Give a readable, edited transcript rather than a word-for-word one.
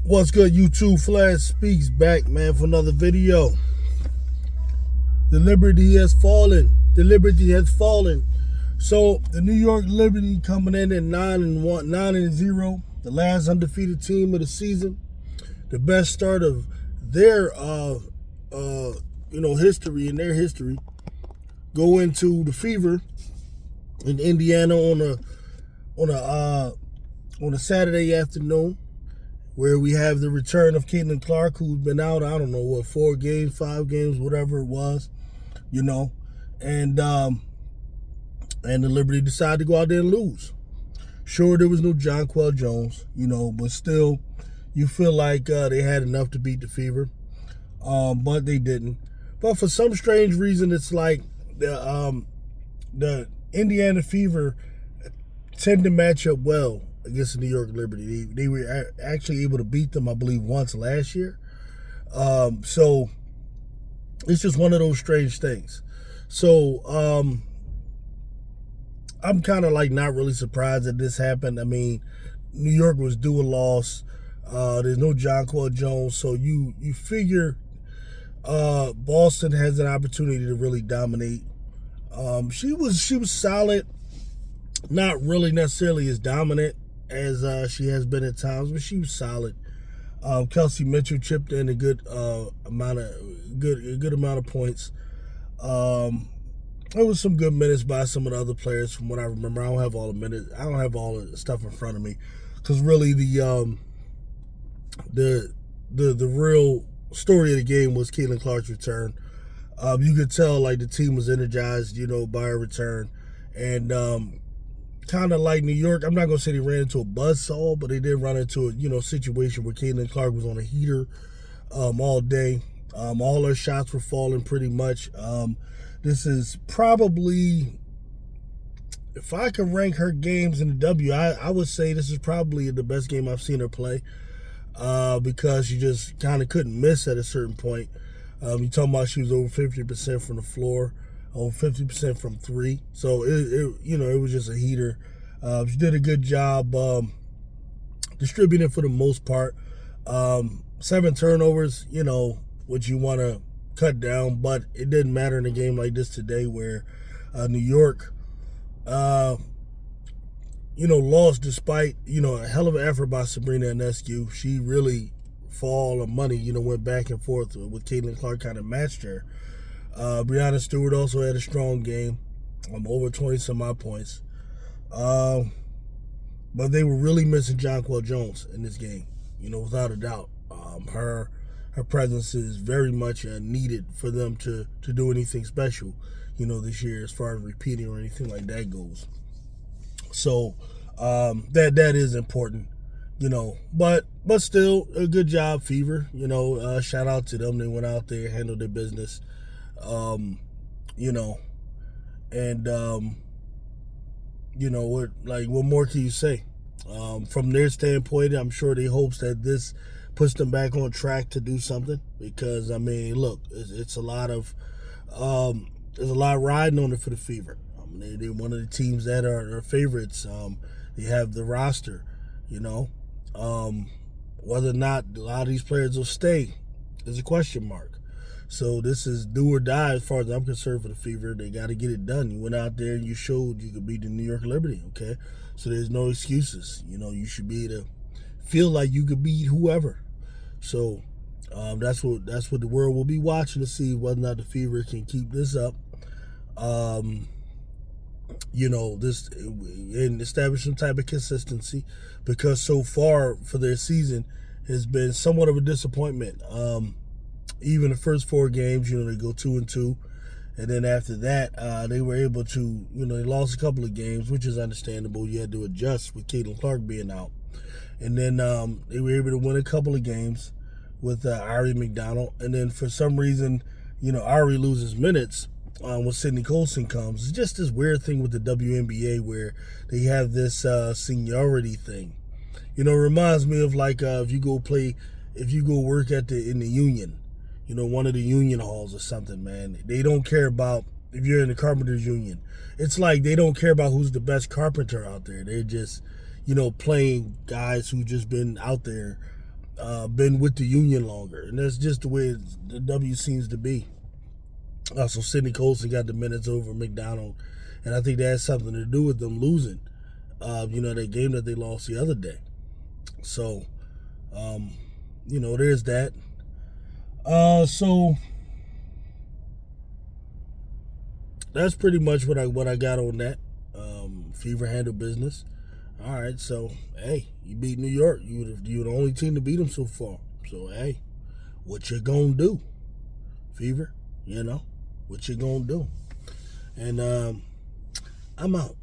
What's good, YouTube? Flash Speaks back, man, for another video. The Liberty has fallen. The Liberty has fallen. So the New York Liberty coming in at 9-0, the last undefeated team of the season, the best start of their history in their history. Go into the Fever in Indiana on a Saturday afternoon, where we have the return of Caitlin Clark, who's been out, I don't know, 4 games, 5 games, whatever it was, and the Liberty decided to go out there and lose. Sure, there was no Jonquel Jones, but still, you feel like they had enough to beat the Fever, but they didn't. But for some strange reason, it's like the Indiana Fever tend to match up well against the New York Liberty. They were actually able to beat them, I believe, once last year. So it's just one of those strange things. So I'm kind of like not really surprised that this happened. I mean, New York was due a loss. There's no Jonquel Jones, so you figure Boston has an opportunity to really dominate. She was solid, not really necessarily as dominant as she has been at times, but she was solid. Kelsey Mitchell chipped in a good amount of points. There was some good minutes by some of the other players from what I remember. I don't have all the minutes. I don't have all the stuff in front of me, because really the real story of the game was Caitlin Clark's return. You could tell like the team was energized, by her return, and kind of like New York, I'm not going to say they ran into a buzzsaw, but they did run into a situation where Caitlin Clark was on a heater all day. All her shots were falling pretty much. This is probably, if I could rank her games in the W, I would say this is probably the best game I've seen her play, because she just kind of couldn't miss at a certain point. You're talking about she was over 50% from the floor, over 50% from 3. So it was just a heater. She did a good job distributing for the most part. 7 turnovers, which you want to cut down, but it didn't matter in a game like this today, where New York, lost despite a hell of an effort by Sabrina Ionescu. She really, for all the money, went back and forth with Caitlin Clark, kind of matched her. Breanna Stewart also had a strong game, over 20 some odd points. But they were really missing Jonquel Jones in this game, without a doubt. Her presence is very much needed for them to do anything special, this year, as far as repeating or anything like that goes. So that is important, but still a good job, Fever. Shout out to them. They went out there, handled their business. And what more can you say? From their standpoint, I'm sure they hopes that this puts them back on track to do something, because I mean, look, it's a lot of there's a lot riding on it for the Fever. They're one of the teams that are favorites. They have the roster, whether or not a lot of these players will stay is a question mark. So this is do or die as far as I'm concerned for the Fever. They got to get it done. You went out there and you showed you could beat the New York Liberty, okay? So there's no excuses. You should be able to feel like you could beat whoever. So that's what the world will be watching, to see whether or not the Fever can keep this up. This and establish some type of consistency, because so far for their season has been somewhat of a disappointment. Even the first 4 games, they go 2-2, and then after that, they were able to, they lost a couple of games, which is understandable. You had to adjust with Caitlin Clark being out, and then they were able to win a couple of games with Ari McDonald, and then for some reason, Ari loses minutes when Sydney Colson comes. It's just this weird thing with the WNBA where they have this seniority thing. It reminds me of like if you go work in the union. One of the union halls or something, man. They don't care about if you're in the carpenters union. It's like they don't care about who's the best carpenter out there. They're just, playing guys who just been out there been with the union longer, and that's just the way the W seems to be. So Sidney Colson got the minutes over McDonald, and I think that has something to do with them losing. That game that they lost the other day. So, there's that. So that's pretty much what I got on that. Fever handle business. All right, so hey, you beat New York. You're the only team to beat them so far. So hey, what you gonna do, Fever? What you gonna do? And I'm out.